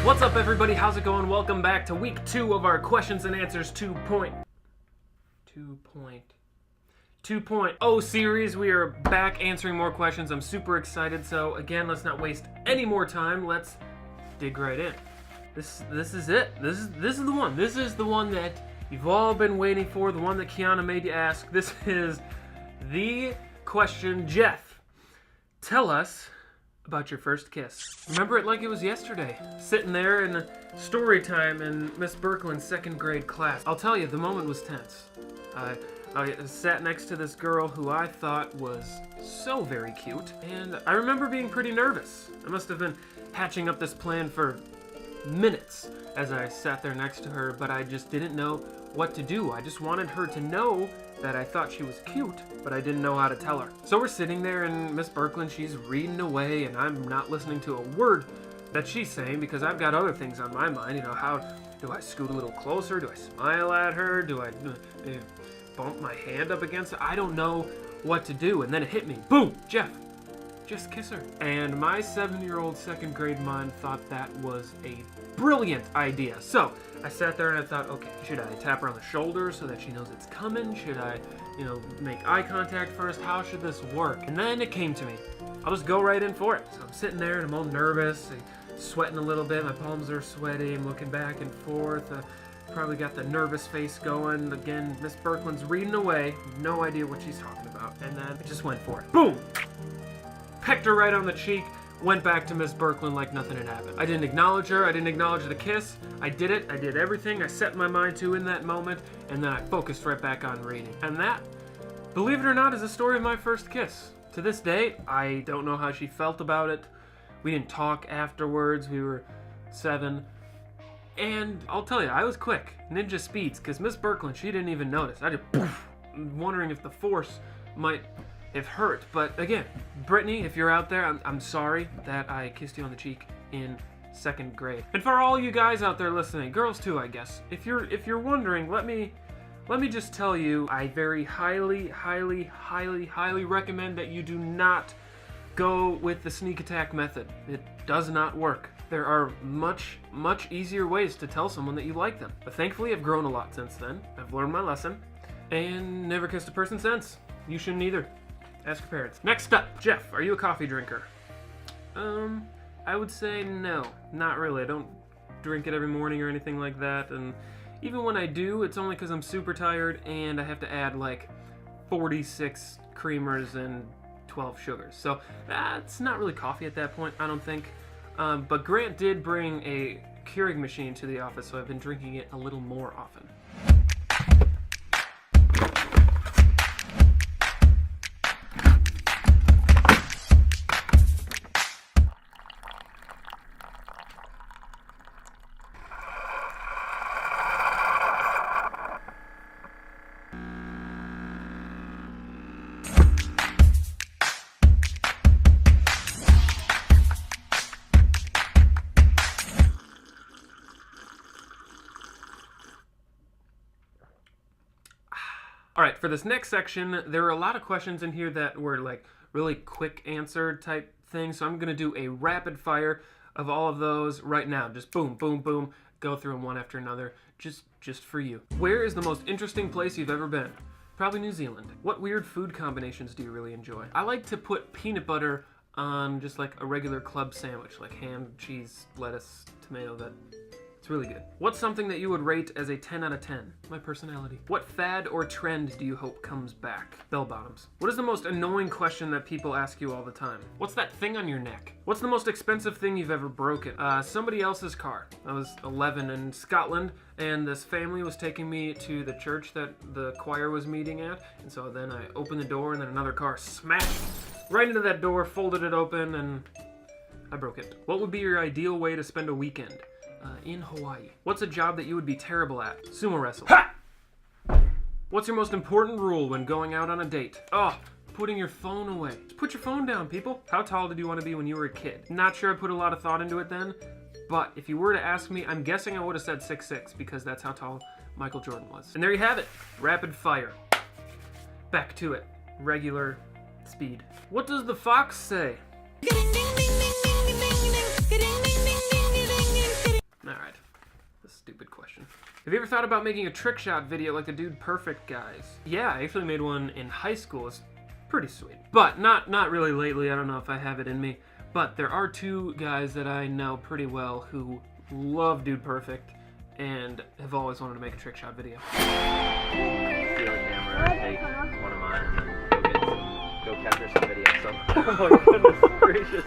What's up, everybody? How's it going? Welcome back to week 2 of our questions and answers 2.0 series. We are back answering more questions. I'm super excited. So again, let's not waste any more time. Let's dig right in. This is it. This is the one. This is the one that you've all been waiting for. The one that Kiana made you ask. This is the question. Jeff, tell us about your first kiss. Remember it like it was yesterday. Sitting there in story time in Miss Berkland's 2nd grade class. I'll tell you, the moment was tense. I sat next to this girl who I thought was so very cute, and I remember being pretty nervous. I must have been hatching up this plan for minutes as I sat there next to her, but I just didn't know what to do. I just wanted her to know that I thought she was cute, but I didn't know how to tell her. So we're sitting there, and Miss Berkland, she's reading away, and I'm not listening to a word that she's saying because I've got other things on my mind. You know, how do I scoot a little closer? Do I smile at her? Do I bump my hand up against her? I don't know what to do. And then it hit me. Boom! Jeff, just kiss her. And my 7-year-old 2nd grade mind thought that was a brilliant idea. So I sat there and I thought, okay, should I tap her on the shoulder so that she knows it's coming? Should I, make eye contact first? How should this work? And then it came to me. I'll just go right in for it. So I'm sitting there and I'm all nervous, sweating a little bit. My palms are sweaty. I'm looking back and forth. Probably got the nervous face going. Again, Miss Berkland's reading away. No idea what she's talking about. And then I just went for it. Boom! Pecked her right on the cheek. Went back to Miss Berkland like nothing had happened. I didn't acknowledge her. I didn't acknowledge the kiss. I did it. I did everything I set my mind to in that moment. And then I focused right back on reading. And that, believe it or not, is the story of my first kiss. To this day, I don't know how she felt about it. We didn't talk afterwards. We were 7. And I'll tell you, I was quick. Ninja speeds. Because Miss Berkland, she didn't even notice. I just poof. Wondering if the force might have hurt. But again, Brittany, if you're out there, I'm sorry that I kissed you on the cheek in 2nd grade. And for all you guys out there listening, girls too, I guess, if you're wondering, let me just tell you, I very highly recommend that you do not go with the sneak attack method. It does not work. There are much easier ways to tell someone that you like them. But thankfully, I've grown a lot since then. I've learned my lesson and never kissed a person since. You shouldn't either. Ask your parents. Next up, Jeff, are you a coffee drinker? I would say no, not really. I don't drink it every morning or anything like that, and even when I do, it's only because I'm super tired and I have to add like 46 creamers and 12 sugars. So that's not really coffee at that point, I don't think. But Grant did bring a Keurig machine to the office, so I've been drinking it a little more often. All right, for this next section, there are a lot of questions in here that were like really quick answer type things. So I'm going to do a rapid fire of all of those right now. Just boom, boom, boom, go through them one after another, just for you. Where is the most interesting place you've ever been? Probably New Zealand. What weird food combinations do you really enjoy? I like to put peanut butter on just like a regular club sandwich, like ham, cheese, lettuce, tomato. It's really good. What's something that you would rate as a 10 out of 10? My personality. What fad or trend do you hope comes back? Bell bottoms. What is the most annoying question that people ask you all the time? What's that thing on your neck? What's the most expensive thing you've ever broken? Somebody else's car. I was 11 in Scotland, and this family was taking me to the church that the choir was meeting at, and so then I opened the door, and then another car smashed right into that door, folded it open, and I broke it. What would be your ideal way to spend a weekend? In Hawaii. What's a job that you would be terrible at? Sumo wrestle. Ha! What's your most important rule when going out on a date? Oh, putting your phone away. Just put your phone down, people. How tall did you want to be when you were a kid? Not sure I put a lot of thought into it then, but if you were to ask me, I'm guessing I would have said 6'6", because that's how tall Michael Jordan was. And there you have it. Rapid fire. Back to it. Regular speed. What does the fox say? Have you ever thought about making a trick shot video like the Dude Perfect guys? Yeah, I actually made one in high school. It's pretty sweet. But not really lately. I don't know if I have it in me. But there are two guys that I know pretty well who love Dude Perfect and have always wanted to make a trick shot video. Steal a camera, take one of mine, and then go capture some video. So, oh my goodness gracious!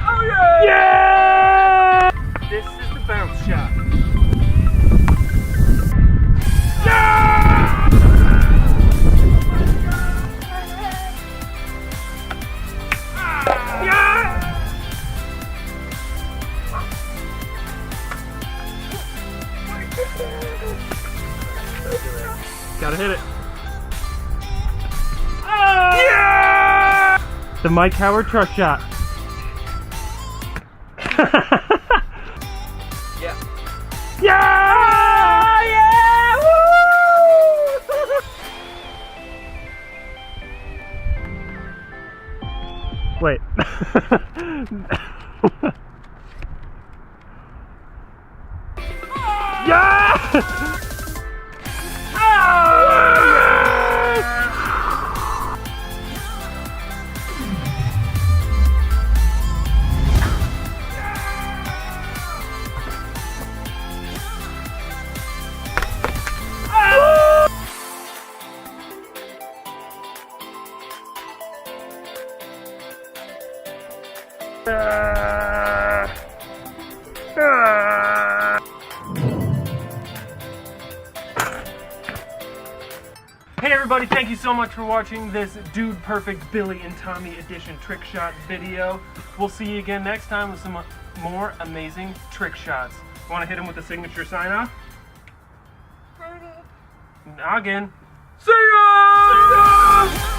Oh yeah! Yeah! This is the bounce shot. Yeah! Yeah! Gotta hit it. Oh! Yeah! The Mike Howard truck shot. Yeah. Yeah! Yeah! Woo! Wait. Yeah! Hey everybody, thank you so much for watching this Dude Perfect Billy and Tommy edition trick shot video. We'll see you again next time with some more amazing trick shots. Want to hit him with the signature sign off? Noggin. See ya! See ya!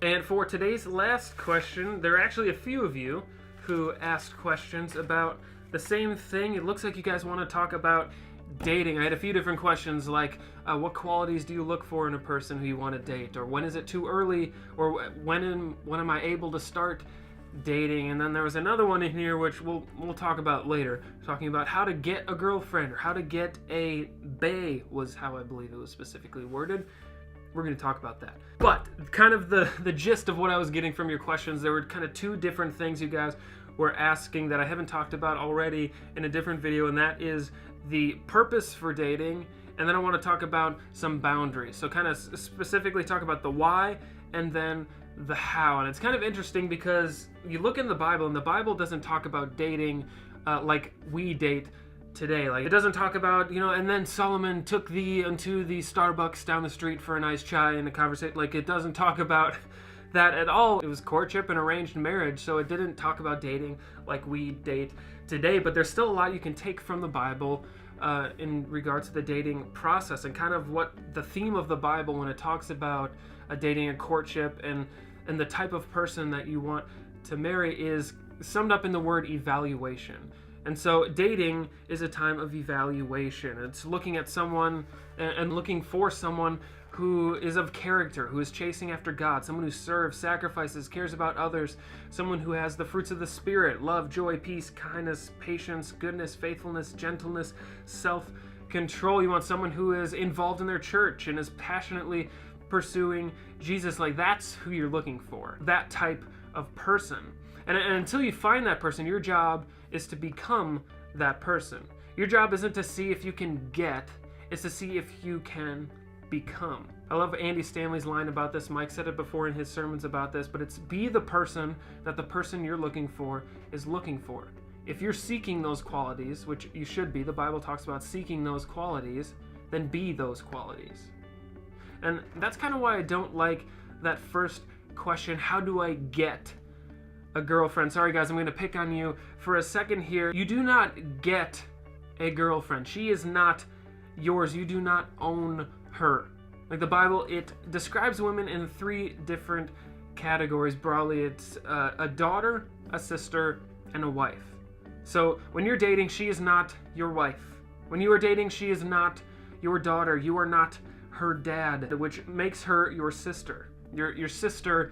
And for today's last question, there are actually a few of you who asked questions about the same thing. It looks like you guys want to talk about dating. I had a few different questions like, what qualities do you look for in a person who you want to date? Or when is it too early? Or when am I able to start dating? And then there was another one in here which we'll talk about later, talking about how to get a girlfriend or how to get a bae was how I believe it was specifically worded. We're going to talk about that. But kind of the gist of what I was getting from your questions, there were kind of two different things you guys were asking that I haven't talked about already in a different video, and that is the purpose for dating, and then I want to talk about some boundaries. So kind of specifically talk about the why and then the how. And it's kind of interesting because you look in the Bible, and the Bible doesn't talk about dating like we date today. Like, it doesn't talk about, and then Solomon took thee unto the Starbucks down the street for a nice chai and a conversation. Like, it doesn't talk about that at all. It was courtship and arranged marriage, so it didn't talk about dating like we date today. But there's still a lot you can take from the Bible in regards to the dating process and kind of what the theme of the Bible when it talks about dating and courtship and the type of person that you want to marry is summed up in the word evaluation. And so dating is a time of evaluation. It's looking at someone and looking for someone who is of character, who is chasing after God, someone who serves, sacrifices, cares about others, someone who has the fruits of the Spirit, love, joy, peace, kindness, patience, goodness, faithfulness, gentleness, self-control. You want someone who is involved in their church and is passionately pursuing Jesus. Like, that's who you're looking for, that type of person. And until you find that person, your job is to become that person. Your job isn't to see if you can get, it's to see if you can become. I love Andy Stanley's line about this. Mike said it before in his sermons about this, but it's be the person that the person you're looking for is looking for. If you're seeking those qualities, which you should be, the Bible talks about seeking those qualities, then be those qualities. And that's kind of why I don't like that first question, how do I get a girlfriend? Sorry guys, I'm going to pick on you for a second here. You do not get a girlfriend. She is not yours. You do not own her. Like, the Bible, it describes women in three different categories. Broadly, it's a daughter, a sister, and a wife. So when you're dating, she is not your wife. When you are dating, she is not your daughter. You are not her dad, which makes her your sister. Your sister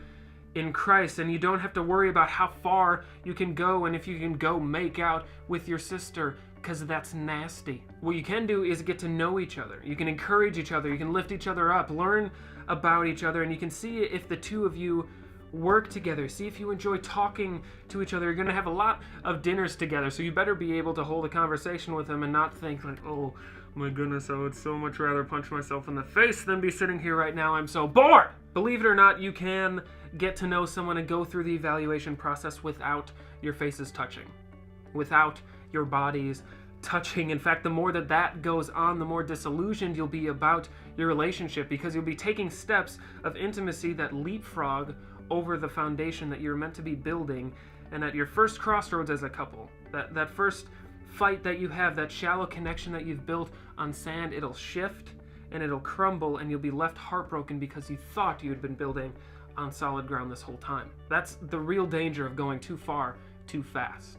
in Christ, and you don't have to worry about how far you can go and if you can go make out with your sister, because that's nasty. What you can do is get to know each other. You can encourage each other, you can lift each other up, learn about each other, and you can see if the two of you work together. See if you enjoy talking to each other. You're going to have a lot of dinners together, so you better be able to hold a conversation with them and not think like, oh my goodness, I would so much rather punch myself in the face than be sitting here right now. I'm so bored. Believe it or not, you can get to know someone and go through the evaluation process without your faces touching, without your bodies touching. In fact, the more that goes on, the more disillusioned you'll be about your relationship, because you'll be taking steps of intimacy that leapfrog over the foundation that you're meant to be building. And at your first crossroads as a couple, that first fight that you have, that shallow connection that you've built on sand, it'll shift and it'll crumble, and you'll be left heartbroken because you thought you had been building on solid ground this whole time. That's the real danger of going too far too fast.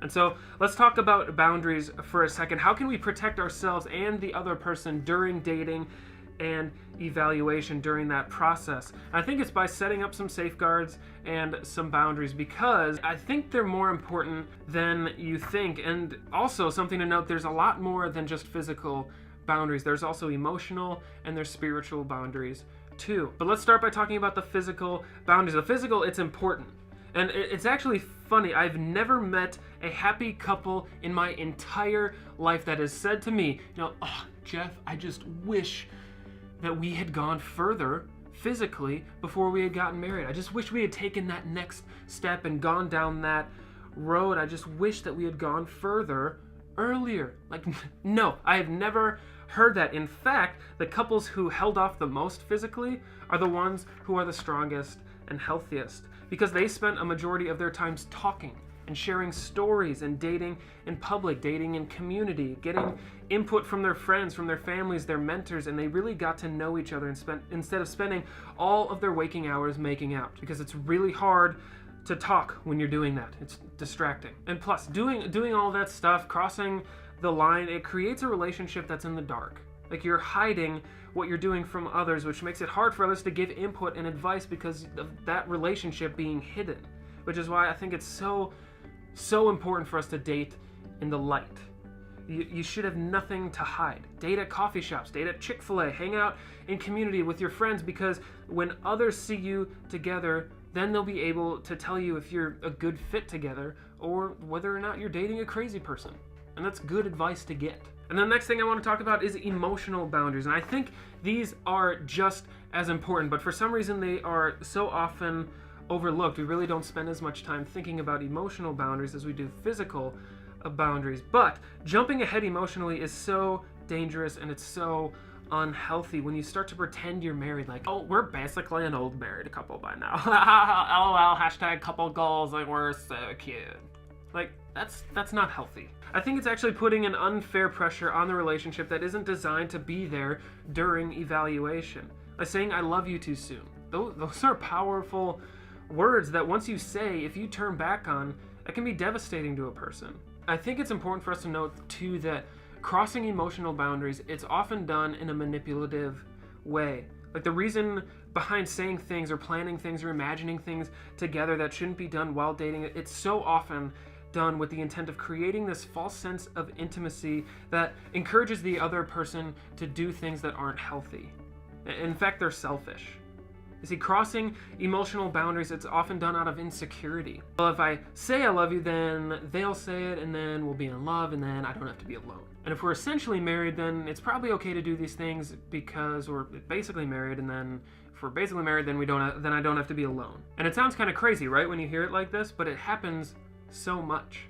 And so let's talk about boundaries for a second. How can we protect ourselves and the other person during dating and evaluation, during that process? I think it's by setting up some safeguards and some boundaries, because I think they're more important than you think. And also something to note, there's a lot more than just physical boundaries. There's also emotional and there's spiritual boundaries too. But let's start by talking about the physical boundaries. The physical, it's important. And it's actually funny, I've never met a happy couple in my entire life that has said to me, oh, Jeff, I just wish that we had gone further physically before we had gotten married. I just wish we had taken that next step and gone down that road. I just wish that we had gone further earlier. Like, no, I have never heard that. In fact, the couples who held off the most physically are the ones who are the strongest and healthiest, because they spent a majority of their times talking and sharing stories and dating in public, dating in community, getting input from their friends, from their families, their mentors, and they really got to know each other instead of spending all of their waking hours making out, because it's really hard to talk when you're doing that. It's distracting. And plus, doing all that stuff, crossing the line, it creates a relationship that's in the dark. Like, you're hiding what you're doing from others, which makes it hard for others to give input and advice because of that relationship being hidden. Which is why I think it's so important for us to date in the light. You should have nothing to hide. Date at coffee shops, date at Chick-fil-A, hang out in community with your friends, because when others see you together, then they'll be able to tell you if you're a good fit together or whether or not you're dating a crazy person. And that's good advice to get. And the next thing I want to talk about is emotional boundaries. And I think these are just as important, but for some reason they are so often overlooked. We really don't spend as much time thinking about emotional boundaries as we do physical boundaries. But jumping ahead emotionally is so dangerous, and it's so unhealthy when you start to pretend you're married, like, oh, we're basically an old married couple by now. LOL, hashtag couple goals, like, we're so cute. Like, that's not healthy. I think it's actually putting an unfair pressure on the relationship that isn't designed to be there during evaluation. Like saying I love you too soon. Those are powerful words that once you say, if you turn back on, that can be devastating to a person. I think it's important for us to note too that crossing emotional boundaries, it's often done in a manipulative way. Like, the reason behind saying things or planning things or imagining things together that shouldn't be done while dating, it's so often done with the intent of creating this false sense of intimacy that encourages the other person to do things that aren't healthy. In fact, they're selfish. You see, crossing emotional boundaries, it's often done out of insecurity. Well, if I say I love you, then they'll say it, and then we'll be in love, and then I don't have to be alone. And if we're essentially married, then it's probably okay to do these things because we're basically married, and then if we're basically married, then then I don't have to be alone. And it sounds kind of crazy, right, when you hear it like this, but it happens so much.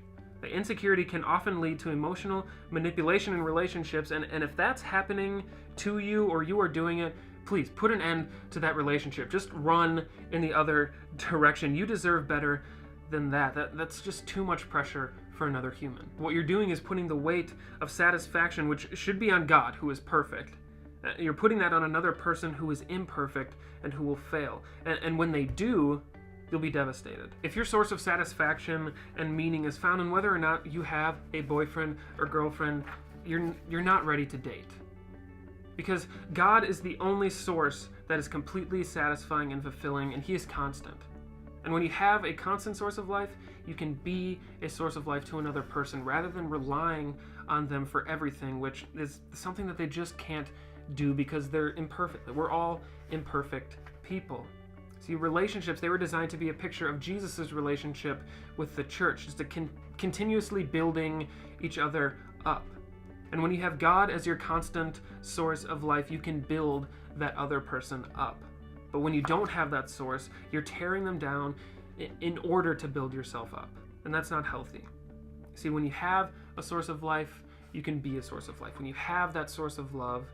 The insecurity can often lead to emotional manipulation in relationships, and if that's happening to you or you are doing it, please put an end to that relationship. Just run in the other direction. You deserve better than that. That's just too much pressure for another human. What you're doing is putting the weight of satisfaction, which should be on God, who is perfect. You're putting that on another person who is imperfect and who will fail. And when they do, you'll be devastated. If your source of satisfaction and meaning is found in whether or not you have a boyfriend or girlfriend, you're not ready to date. Because God is the only source that is completely satisfying and fulfilling, and He is constant. And when you have a constant source of life, you can be a source of life to another person rather than relying on them for everything, which is something that they just can't do because they're imperfect. We're all imperfect people. See, relationships, they were designed to be a picture of Jesus' relationship with the church, just continuously building each other up. And when you have God as your constant source of life, you can build that other person up. But when you don't have that source, you're tearing them down in order to build yourself up. And that's not healthy. See, when you have a source of life, you can be a source of life. When you have that source of love,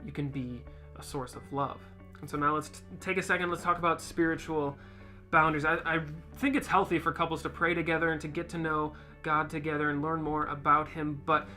you can be a source of love. And so now let's take a second, let's talk about spiritual boundaries. I think it's healthy for couples to pray together and to get to know God together and learn more about Him, but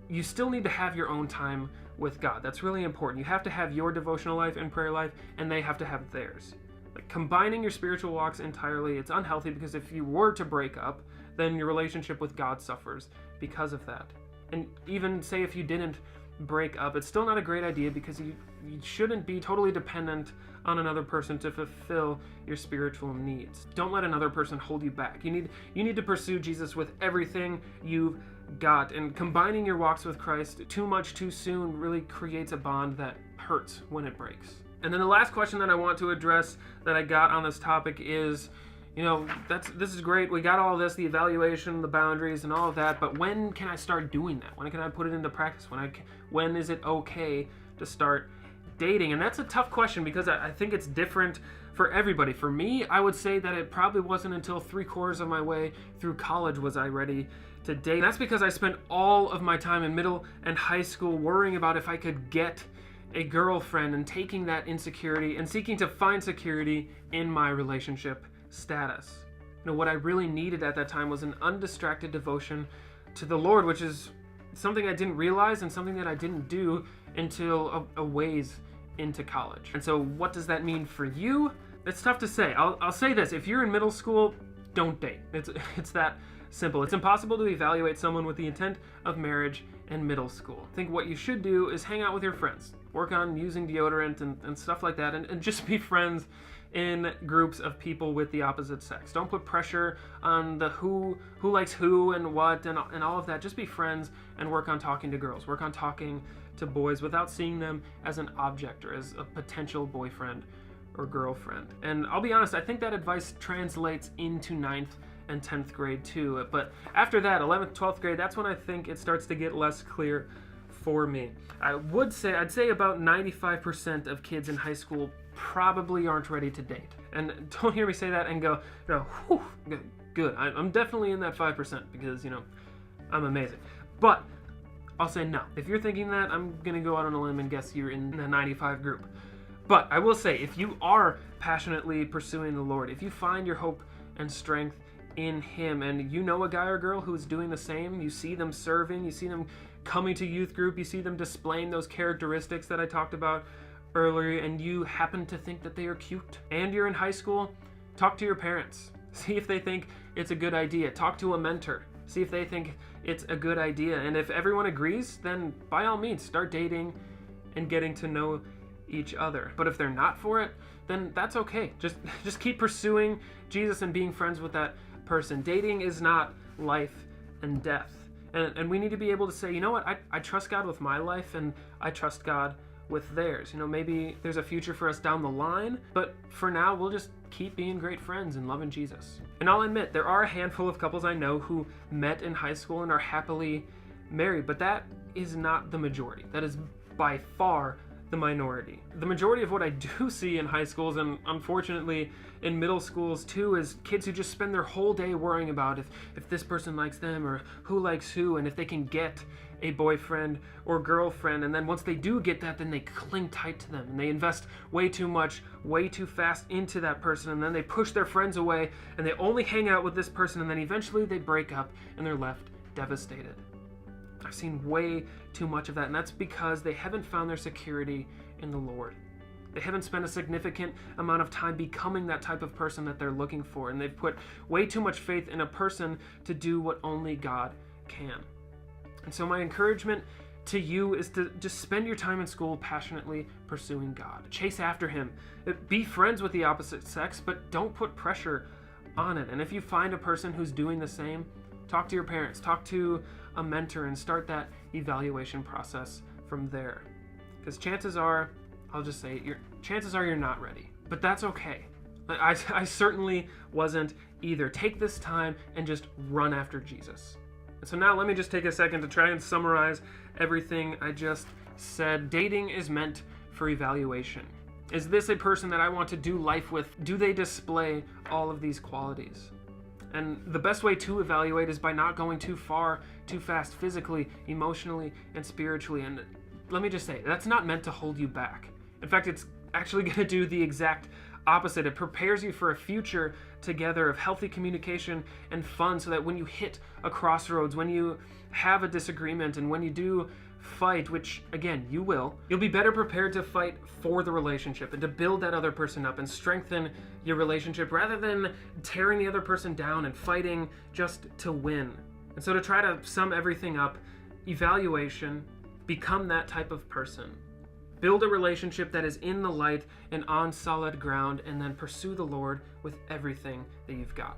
you still need to have your own time with God. That's really important. You have to have your devotional life and prayer life, and they have to have theirs. Like combining your spiritual walks entirely, it's unhealthy because if you were to break up, then your relationship with God suffers because of that. And even say if you didn't break up, it's still not a great idea because you shouldn't be totally dependent on another person to fulfill your spiritual needs. Don't let another person hold you back. You need to pursue Jesus with everything you've got, and combining your walks with Christ too much too soon really creates a bond that hurts when it breaks. And then the last question that I want to address that I got on this topic is, this is great. We got all this, the evaluation, the boundaries, and all of that. But when can I start doing that? When can I put it into practice? When is it okay to start dating? And that's a tough question because I think it's different for everybody. For me, I would say that it probably wasn't until 3/4 of my way through college was I ready to date. And that's because I spent all of my time in middle and high school worrying about if I could get a girlfriend and taking that insecurity and seeking to find security in my relationship status. What I really needed at that time was an undistracted devotion to the Lord, which is something I didn't realize and something that I didn't do until a ways into college. And so what does that mean for you? It's tough to say. I'll say this. If you're in middle school, don't date. It's that simple. It's impossible to evaluate someone with the intent of marriage in middle school. I think what you should do is hang out with your friends. Work on using deodorant and stuff like that, and just be friends in groups of people with the opposite sex. Don't put pressure on the who likes who and what and all of that. Just be friends and work on talking to girls. Work on talking to boys without seeing them as an object or as a potential boyfriend or girlfriend. And I'll be honest, I think that advice translates into 9th and 10th grade too. But after that, 11th, 12th grade, that's when I think it starts to get less clear for me. I'd say about 95% of kids in high school probably aren't ready to date. And don't hear me say that and go, whew, good. I'm definitely in that 5% because, I'm amazing. But I'll say no. If you're thinking that, I'm going to go out on a limb and guess you're in the 95 group. But I will say, if you are passionately pursuing the Lord, if you find your hope and strength in Him, and you know a guy or girl who is doing the same, you see them serving, you see them coming to youth group, you see them displaying those characteristics that I talked about earlier, and you happen to think that they are cute, and you're in high school, talk to your parents. See if they think it's a good idea. Talk to a mentor. See if they think it's a good idea. And if everyone agrees, then by all means, start dating and getting to know each other. But if they're not for it, then that's okay. Just keep pursuing Jesus and being friends with that person. Dating is not life and death. And we need to be able to say, you know what, I trust God with my life and I trust God with theirs. Maybe there's a future for us down the line, but for now, we'll just keep being great friends and loving Jesus. And I'll admit, there are a handful of couples I know who met in high school and are happily married, but that is not the majority. That is by far the minority. The majority of what I do see in high schools, and unfortunately in middle schools too, is kids who just spend their whole day worrying about if this person likes them or who likes who, and if they can get a boyfriend or girlfriend. And then once they do get that, then they cling tight to them and they invest way too much, way too fast into that person, and then they push their friends away and they only hang out with this person, and then eventually they break up and they're left devastated. I've seen way too much of that, and that's because they haven't found their security in the Lord. They haven't spent a significant amount of time becoming that type of person that they're looking for, and they've put way too much faith in a person to do what only God can. And so my encouragement to you is to just spend your time in school passionately pursuing God. Chase after him. Be friends with the opposite sex, but don't put pressure on it. And if you find a person who's doing the same, talk to your parents, talk to a mentor, and start that evaluation process from there. Because chances are, I'll just say it, chances are you're not ready. But that's okay. I certainly wasn't either. Take this time and just run after Jesus. And so now let me just take a second to try and summarize everything I just said. Dating is meant for evaluation. Is this a person that I want to do life with? Do they display all of these qualities? And the best way to evaluate is by not going too far, too fast physically, emotionally, and spiritually. And let me just say, that's not meant to hold you back. In fact, it's actually going to do the exact opposite. It prepares you for a future together of healthy communication and fun, so that when you hit a crossroads, when you have a disagreement, and when you do fight, which again you will, you'll be better prepared to fight for the relationship and to build that other person up and strengthen your relationship, rather than tearing the other person down and fighting just to win. And so, to try to sum everything up, evaluation, become that type of person. Build a relationship that is in the light and on solid ground, and then pursue the Lord with everything that you've got.